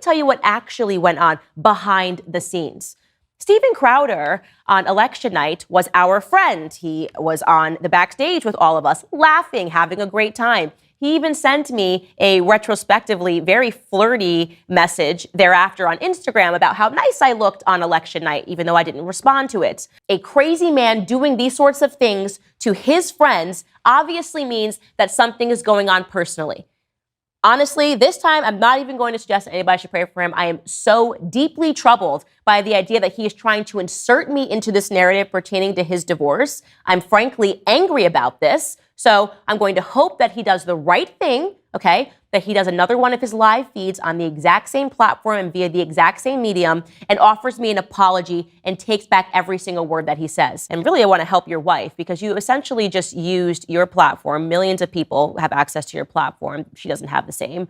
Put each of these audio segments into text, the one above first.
tell you what actually went on behind the scenes. Steven Crowder on election night was our friend. He was on the backstage with all of us, laughing, having a great time. He even sent me a retrospectively very flirty message thereafter on Instagram about how nice I looked on election night, even though I didn't respond to it. A crazy man doing these sorts of things to his friends obviously means that something is going on personally. Honestly, this time, I'm not even going to suggest that anybody should pray for him. I am so deeply troubled by the idea that he is trying to insert me into this narrative pertaining to his divorce. I'm frankly angry about this. So I'm going to hope that he does the right thing, okay? That he does another one of his live feeds on the exact same platform and via the exact same medium and offers me an apology and takes back every single word that he says. And really, I want to help your wife because you essentially just used your platform. Millions of people have access to your platform. She doesn't have the same,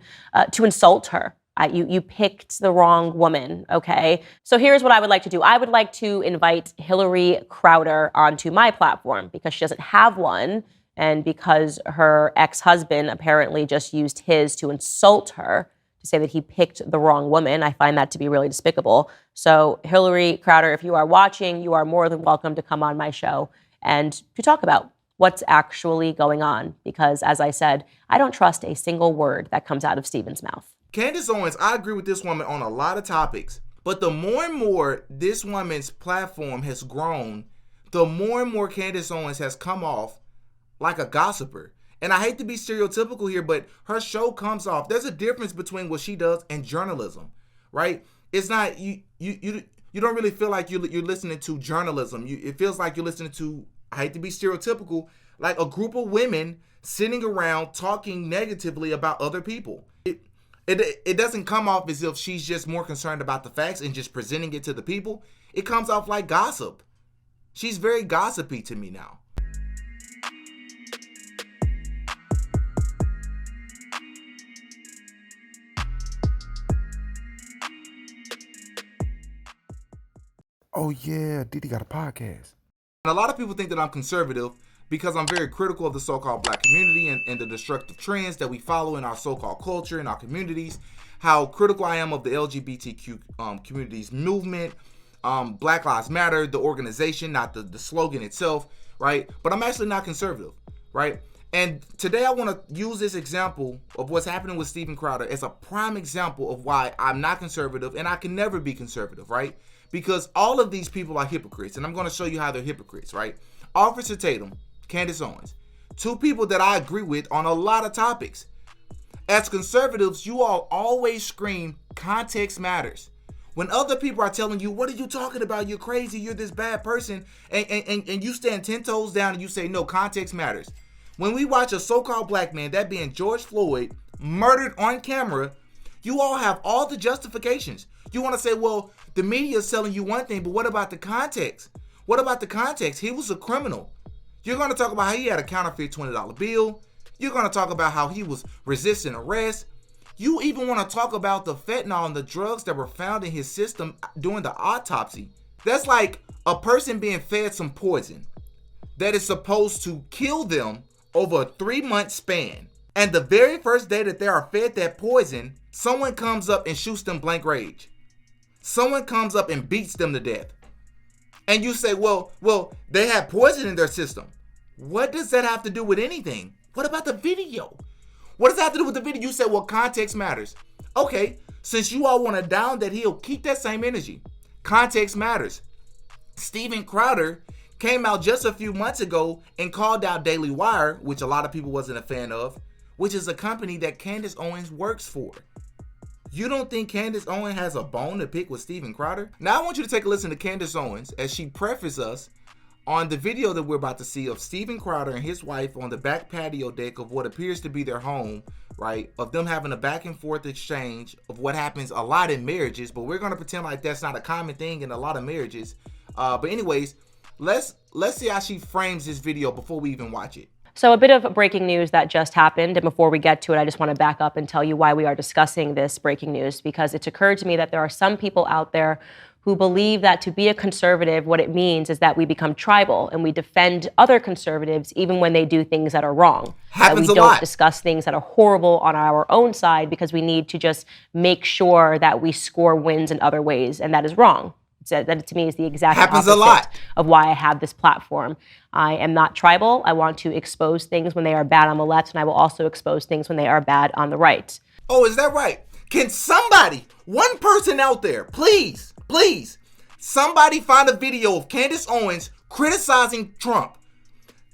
to insult her. You picked the wrong woman, okay? So here's what I would like to do. I would like to invite Hillary Crowder onto my platform because she doesn't have one. And because her ex-husband apparently just used his to insult her, to say that he picked the wrong woman, I find that to be really despicable. So Hillary Crowder, if you are watching, you are more than welcome to come on my show and to talk about what's actually going on. Because as I said, I don't trust a single word that comes out of Steven's mouth. Candace Owens, I agree with this woman on a lot of topics. But the more and more this woman's platform has grown, the more and more Candace Owens has come off like a gossiper. And I hate to be stereotypical here, but her show comes off. There's a difference between what she does and journalism, right? It's not, you don't really feel like you're listening to journalism. It feels like you're listening to, I hate to be stereotypical, like a group of women sitting around talking negatively about other people. It doesn't come off as if she's just more concerned about the facts and just presenting it to the people. It comes off like gossip. She's very gossipy to me now. Oh yeah, Diddy got a podcast. And a lot of people think that I'm conservative because I'm very critical of the so-called black community and the destructive trends that we follow in our so-called culture, in our communities, how critical I am of the LGBTQ community's movement, Black Lives Matter, the organization, not the slogan itself, right? But I'm actually not conservative, right? And today I want to use this example of what's happening with Steven Crowder as a prime example of why I'm not conservative and I can never be conservative, right? Because all of these people are hypocrites, and I'm going to show you how they're hypocrites, right? Officer Tatum, Candace Owens, two people that I agree with on a lot of topics. As conservatives, you all always scream, context matters. When other people are telling you, what are you talking about? You're crazy, you're this bad person, and you stand 10 toes down and you say, no, context matters. When we watch a so-called black man, that being George Floyd, murdered on camera, you all have all the justifications. You want to say, well, the media is telling you one thing, but what about the context? What about the context? He was a criminal. You're going to talk about how he had a counterfeit $20 bill. You're going to talk about how he was resisting arrest. You even want to talk about the fentanyl and the drugs that were found in his system during the autopsy. That's like a person being fed some poison that is supposed to kill them over a 3-month span. And the very first day that they are fed that poison, someone comes up and shoots them blank range. Someone comes up and beats them to death. And you say, well, they had poison in their system. What does that have to do with anything? What about the video? What does that have to do with the video? You say, well, context matters. Okay, since you all want to down that hill, keep that same energy. Context matters. Steven Crowder came out just a few months ago and called out Daily Wire, which a lot of people wasn't a fan of, which is a company that Candace Owens works for. You don't think Candace Owens has a bone to pick with Steven Crowder? Now I want you to take a listen to Candace Owens as she prefaces us on the video that we're about to see of Steven Crowder and his wife on the back patio deck of what appears to be their home, right? Of them having a back and forth exchange of what happens a lot in marriages, but we're going to pretend like that's not a common thing in a lot of marriages. But anyways, let's see how she frames this video before we even watch it. So a bit of breaking news that just happened. And before we get to it, I just want to back up and tell you why we are discussing this breaking news, because it's occurred to me that there are some people out there who believe that to be a conservative, what it means is that we become tribal and we defend other conservatives even when they do things that are wrong. Happens that we a don't lot. discuss things that are horrible on our own side because we need to just make sure that we score wins in other ways, and that is wrong. So that to me is the exact Happens a opposite lot. of why I have this platform. I am not tribal. I want to expose things when they are bad on the left, and I will also expose things when they are bad on the right. Oh, is that right? Can somebody, one person out there, please, somebody find a video of Candace Owens criticizing Trump,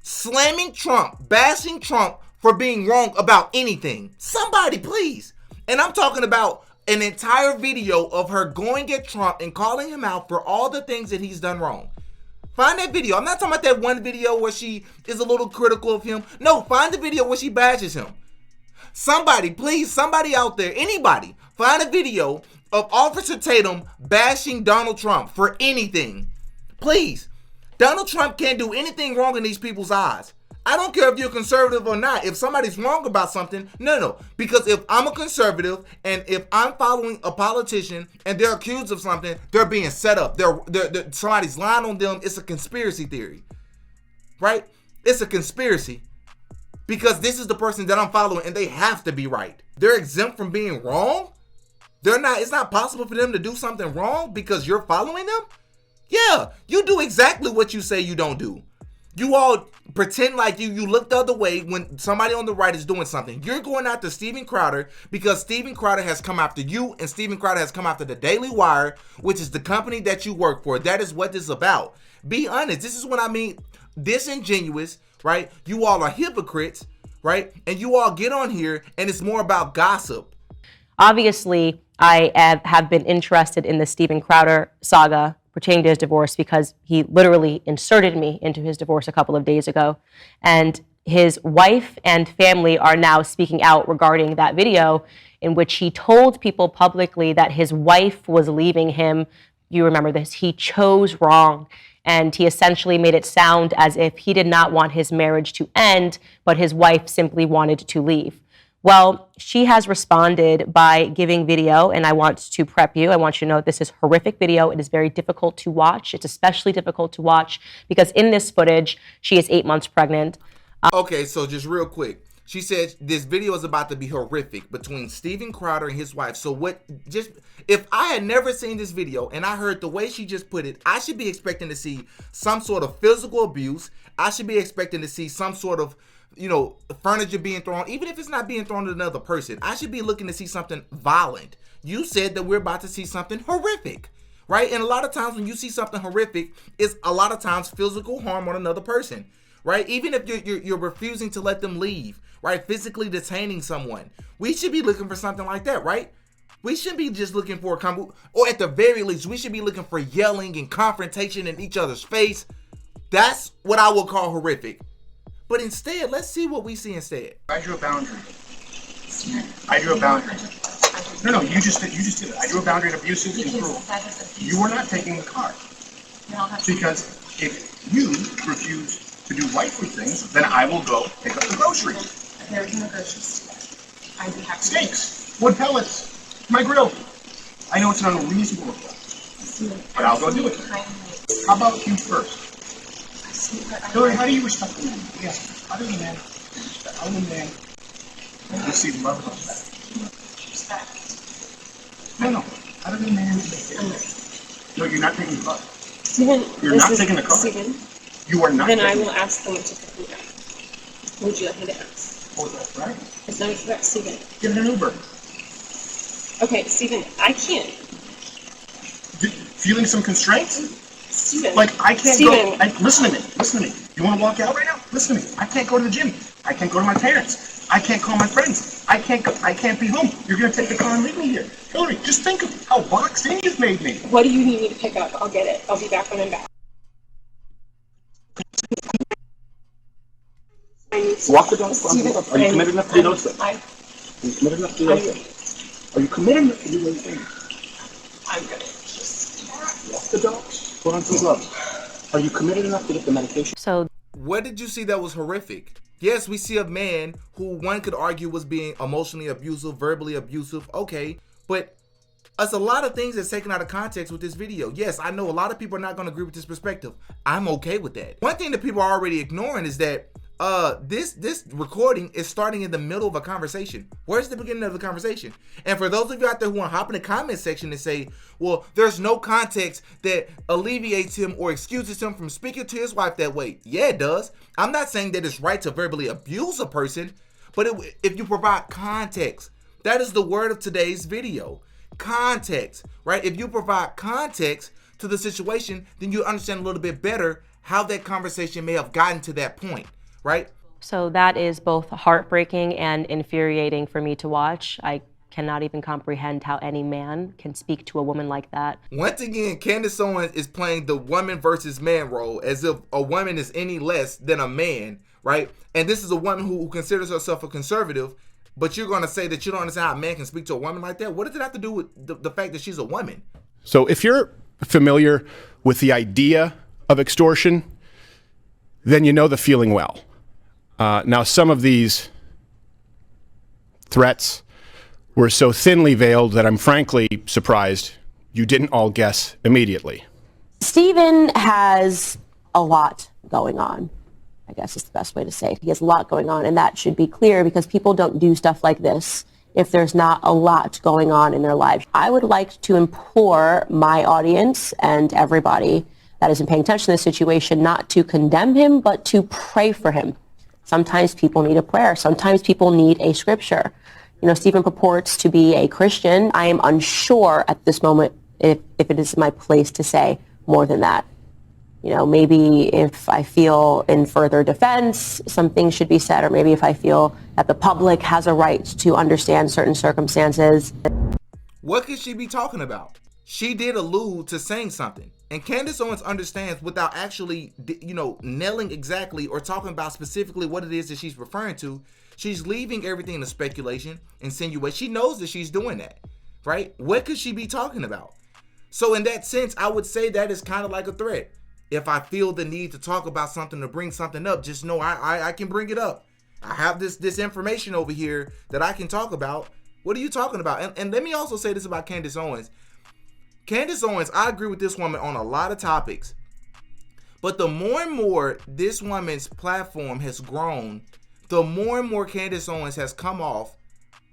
slamming Trump, bashing Trump for being wrong about anything. Somebody, please. And I'm talking about an entire video of her going at Trump and calling him out for all the things that he's done wrong. Find that video. I'm not talking about that one video where she is a little critical of him. No, find the video where she bashes him. Somebody, please, somebody out there, anybody, find a video of Officer Tatum bashing Donald Trump for anything. Please. Donald Trump can't do anything wrong in these people's eyes. I don't care if you're conservative or not. If somebody's wrong about something, no. Because if I'm a conservative and if I'm following a politician and they're accused of something, they're being set up. They're somebody's lying on them. It's a conspiracy theory, right? It's a conspiracy because this is the person that I'm following and they have to be right. They're exempt from being wrong. They're not. It's not possible for them to do something wrong because you're following them. Yeah, you do exactly what you say you don't do. You all pretend like you look the other way when somebody on the right is doing something. You're going after Steven Crowder because Steven Crowder has come after you and Steven Crowder has come after the Daily Wire, which is the company that you work for. That is what this is about. Be honest. This is what I mean. Disingenuous, right? You all are hypocrites, right? And you all get on here and it's more about gossip. Obviously, I have been interested in the Steven Crowder saga pertaining to his divorce because he literally inserted me into his divorce a couple of days ago. And his wife and family are now speaking out regarding that video in which he told people publicly that his wife was leaving him. You remember this. He chose wrong. And he essentially made it sound as if he did not want his marriage to end, but his wife simply wanted to leave. Well, she has responded by giving video, and I want to prep you. I want you to know this is horrific video. It is very difficult to watch. It's especially difficult to watch because in this footage, she is 8 months pregnant. Okay, so just real quick. She said this video is about to be horrific between Steven Crowder and his wife. So if I had never seen this video and I heard the way she just put it, I should be expecting to see some sort of physical abuse. I should be expecting to see some sort of furniture being thrown, even if it's not being thrown at another person. I should be looking to see something violent. You said that we're about to see something horrific, right? And a lot of times when you see something horrific, it's a lot of times physical harm on another person, right? Even if you're refusing to let them leave, right? Physically detaining someone. We should be looking for something like that, right? We shouldn't be just looking for or at the very least, we should be looking for yelling and confrontation in each other's face. That's what I would call horrific. But instead, let's see what we see instead. I drew a boundary. No, you just did it. I drew a boundary in abusive and cruel. You were not taking the car. Because if you refuse to do wifely things, then I will go pick up the groceries. There's no groceries. I do have Steaks, wood pellets, my grill. I know it's an unreasonable request, but I'll go do it. How about you first? Hillary, how do you respect the man? Yes. Other than man, other than man, you see love and respect. No. Other than man, no, you're not taking the car. Stephen, You're not taking the car. Stephen, you are not. then I will ask someone to pick me up. Would you like me to ask? Oh, that's right. It's not that, Stephen. Get an Uber. Okay, Stephen, I can't. Feeling some constraints? Stephen. Like, I can't Stephen. go. Listen to me. You want to walk out right now? Listen to me. I can't go to the gym. I can't go to my parents. I can't call my friends. I can't be home. You're going to take the car and leave me here. Hillary, just think of how boxed in you've made me. What do you need me to pick up? I'll get it. I'll be back when I'm back. Walk the dog. Stephen, Are you committed enough to do those things? Are you committed enough to do those things? Are you committed enough to do those things? I'm gonna just Walk the dog. Put on some gloves. Are you committed enough to get the medication? So What did you see that was horrific? Yes, we see a man who one could argue was being emotionally abusive, verbally abusive. Okay, but It's a lot of things that's taken out of context with this video. Yes, I know a lot of people are not going to agree with this perspective. I'm okay with that. One thing that people are already ignoring is that this recording is starting in the middle of a conversation. Where's the beginning of the conversation? And for those of you out there who want to hop in the comment section and say, well, there's no context that alleviates him or excuses him from speaking to his wife that way. Yeah, it does. I'm not saying that it's right to verbally abuse a person, but if you provide context, that is the word of today's video. Context, right? If you provide context to the situation, then you understand a little bit better how that conversation may have gotten to that point, right? So that is both heartbreaking and infuriating for me to watch. I cannot even comprehend how any man can speak to a woman like that. Once again, Candace Owens is playing the woman versus man role as if a woman is any less than a man, right? And this is a woman who considers herself a conservative, but you're going to say that you don't understand how a man can speak to a woman like that? What does it have to do with the fact that she's a woman? So if you're familiar with the idea of extortion, then you know the feeling well. Now, some of these threats were so thinly veiled that I'm frankly surprised you didn't all guess immediately. Stephen has a lot going on. I guess is the best way to say it. He has a lot going on, and that should be clear because people don't do stuff like this if there's not a lot going on in their lives. I would like to implore my audience and everybody that isn't paying attention to this situation not to condemn him, but to pray for him. Sometimes people need a prayer. Sometimes people need a scripture. You know, Stephen purports to be a Christian. I am unsure at this moment if it is my place to say more than that. You know, maybe if I feel in further defense, some things should be said, or maybe if I feel that the public has a right to understand certain circumstances. What could she be talking about? She did allude to saying something. And Candace Owens understands without actually, nailing exactly or talking about specifically what it is that she's referring to. She's leaving everything to speculation, insinuation. She knows that she's doing that, right? What could she be talking about? So in that sense, I would say that is kind of like a threat. If I feel the need to talk about something, to bring something up, just know I can bring it up. I have this information over here that I can talk about. What are you talking about? And let me also say this about Candace Owens. Candace Owens, I agree with this woman on a lot of topics. But the more and more this woman's platform has grown, the more and more Candace Owens has come off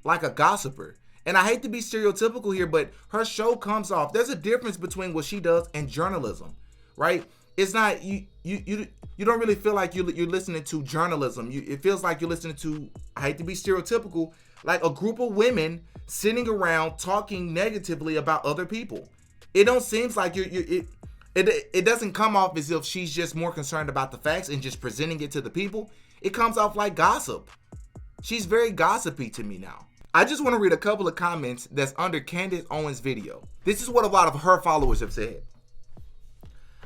like a gossiper. And I hate to be stereotypical here, but her show comes off. There's a difference between what she does and journalism, right? It's not, you don't really feel like you're listening to journalism. It feels like you're listening to, I hate to be stereotypical, like a group of women sitting around talking negatively about other people. It don't seems like it doesn't come off as if she's just more concerned about the facts and just presenting it to the people. It comes off like gossip. She's very gossipy to me now. I just want to read a couple of comments that's under Candace Owens' video. This is what a lot of her followers have said.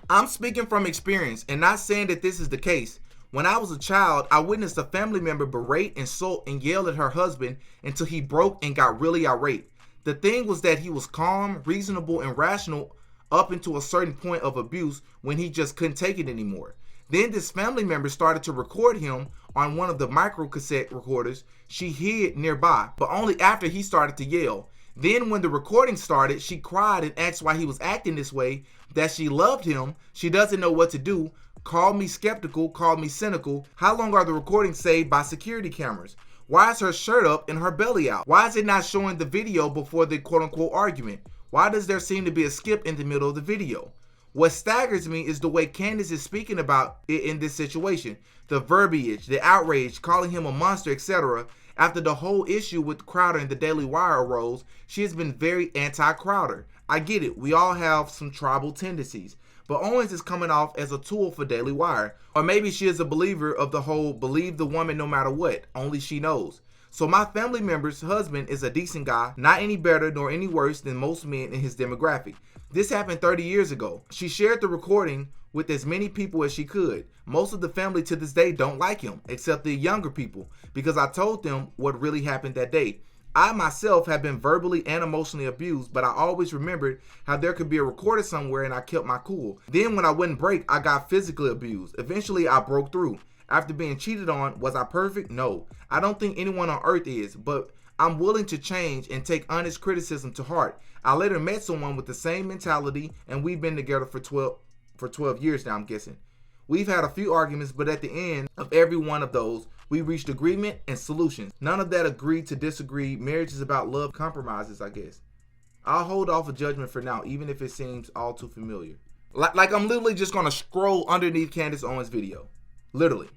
I'm speaking from experience and not saying that this is the case. When I was a child, I witnessed a family member berate, insult, and yell at her husband until he broke and got really irate. The thing was that he was calm, reasonable, and rational up until a certain point of abuse when he just couldn't take it anymore. Then this family member started to record him on one of the micro cassette recorders she hid nearby, but only after he started to yell. Then when the recording started, she cried and asked why he was acting this way, that she loved him, she doesn't know what to do, called me skeptical, called me cynical. How long are the recordings saved by security cameras? Why is her shirt up and her belly out? Why is it not showing the video before the quote-unquote argument? Why does there seem to be a skip in the middle of the video? What staggers me is the way Candace is speaking about it in this situation. The verbiage, the outrage, calling him a monster, etc. After the whole issue with Crowder and the Daily Wire arose, she has been very anti-Crowder. I get it, we all have some tribal tendencies. But Owens is coming off as a tool for Daily Wire. Or maybe she is a believer of the whole believe the woman no matter what, only she knows. So my family member's husband is a decent guy, not any better nor any worse than most men in his demographic. This happened 30 years ago. She shared the recording with as many people as she could. Most of the family to this day don't like him, except the younger people, because I told them what really happened that day. I myself have been verbally and emotionally abused, but I always remembered how there could be a recorder somewhere and I kept my cool. Then when I wouldn't break, I got physically abused. Eventually I broke through. After being cheated on, was I perfect? No. I don't think anyone on earth is, but I'm willing to change and take honest criticism to heart. I later met someone with the same mentality, and we've been together for 12 years now, I'm guessing. We've had a few arguments, but at the end of every one of those, we reached agreement and solutions. None of that agreed to disagree. Marriage is about love, compromises, I guess. I'll hold off a judgment for now, even if it seems all too familiar. Like I'm literally just going to scroll underneath Candace Owens' video. Literally.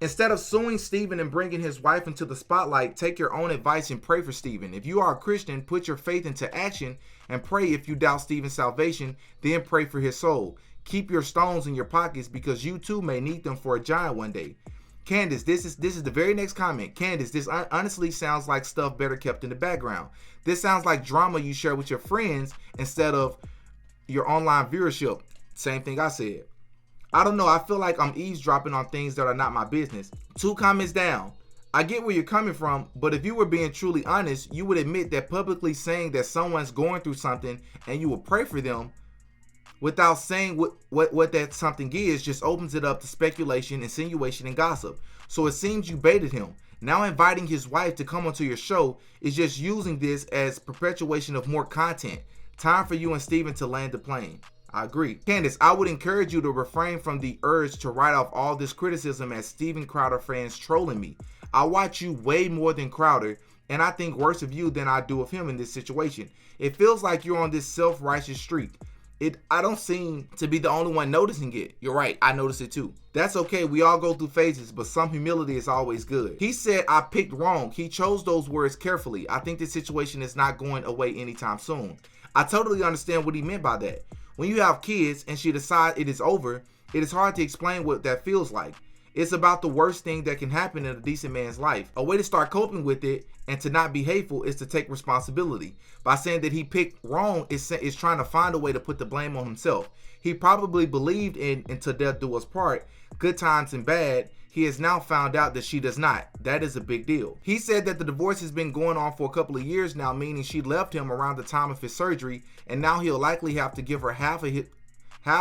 Instead of suing Stephen and bringing his wife into the spotlight, take your own advice and pray for Stephen. If you are a Christian, put your faith into action and pray. If you doubt Stephen's salvation, then pray for his soul. Keep your stones in your pockets because you too may need them for a giant one day. Candace, this is the very next comment. Candace, this honestly sounds like stuff better kept in the background. This sounds like drama you share with your friends instead of your online viewership. Same thing I said. I don't know. I feel like I'm eavesdropping on things that are not my business. 2 comments down. I get where you're coming from, but if you were being truly honest, you would admit that publicly saying that someone's going through something and you will pray for them without saying what that something is just opens it up to speculation, insinuation, and gossip. So it seems you baited him. Now inviting his wife to come onto your show is just using this as perpetuation of more content. Time for you and Stephen to land the plane. I agree. Candace, I would encourage you to refrain from the urge to write off all this criticism as Steven Crowder fans trolling me. I watch you way more than Crowder, and I think worse of you than I do of him in this situation. It feels like you're on this self-righteous streak. I don't seem to be the only one noticing it. You're right, I notice it too. That's okay, we all go through phases, but some humility is always good. He said, I picked wrong. He chose those words carefully. I think this situation is not going away anytime soon. I totally understand what he meant by that. When you have kids and she decides it is over, it is hard to explain what that feels like. It's about the worst thing that can happen in a decent man's life. A way to start coping with it and to not be hateful is to take responsibility. By saying that he picked wrong is trying to find a way to put the blame on himself. He probably believed in until death do us part, good times and bad. He has now found out that she does not. That is a big deal. He said that the divorce has been going on for a couple of years now, meaning she left him around the time of his surgery, and now he'll likely have to give her half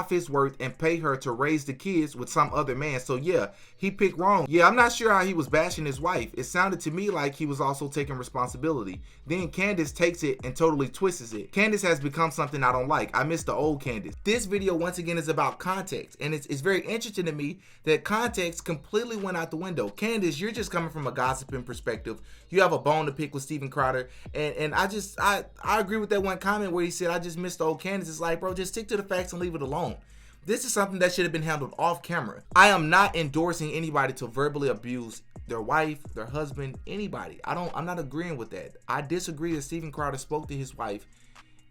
his worth and pay her to raise the kids with some other man. So yeah, he picked wrong. Yeah, I'm not sure how he was bashing his wife. It sounded to me like he was also taking responsibility. Then Candace takes it and totally twists it. Candace has become something I don't like. I miss the old Candace. This video once again is about context, and it's very interesting to me that context completely went out the window. Candace, you're just coming from a gossiping perspective. You have a bone to pick with Steven Crowder, and I agree with that one comment where he said, I just missed the old Candace. It's like, bro, just stick to the facts and leave it alone. This is something that should have been handled off camera. I am not endorsing anybody to verbally abuse their wife, their husband, anybody. I'm not agreeing with that. I disagree that Steven Crowder spoke to his wife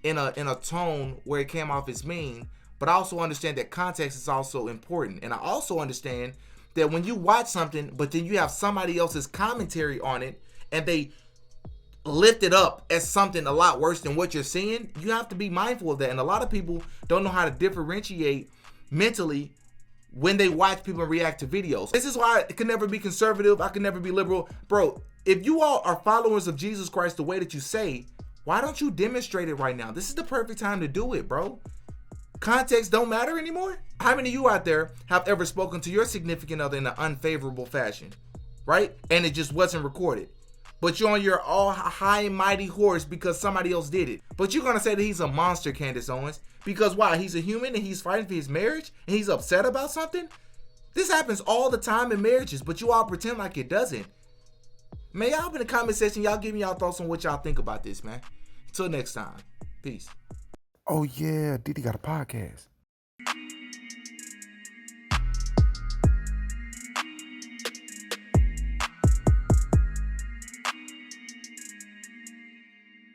in a tone where it came off as mean, but I also understand that context is also important. And I also understand that when you watch something, but then you have somebody else's commentary on it and they lift it up as something a lot worse than what you're seeing, you have to be mindful of that. And a lot of people don't know how to differentiate mentally when they watch people react to videos. This is why I can never be conservative. I can never be liberal. Bro, if you all are followers of Jesus Christ the way that you say, why don't you demonstrate it right now? This is the perfect time to do it, bro. Context don't matter anymore. How many of you out there have ever spoken to your significant other in an unfavorable fashion, right? And it just wasn't recorded. But you're on your all high and mighty horse because somebody else did it. But you're going to say that he's a monster, Candace Owens. Because why? He's a human and he's fighting for his marriage and he's upset about something? This happens all the time in marriages, but you all pretend like it doesn't. Man, y'all up in the comment section, y'all give me y'all thoughts on what y'all think about this, man. Until next time. Peace. Oh yeah, Didi got a podcast.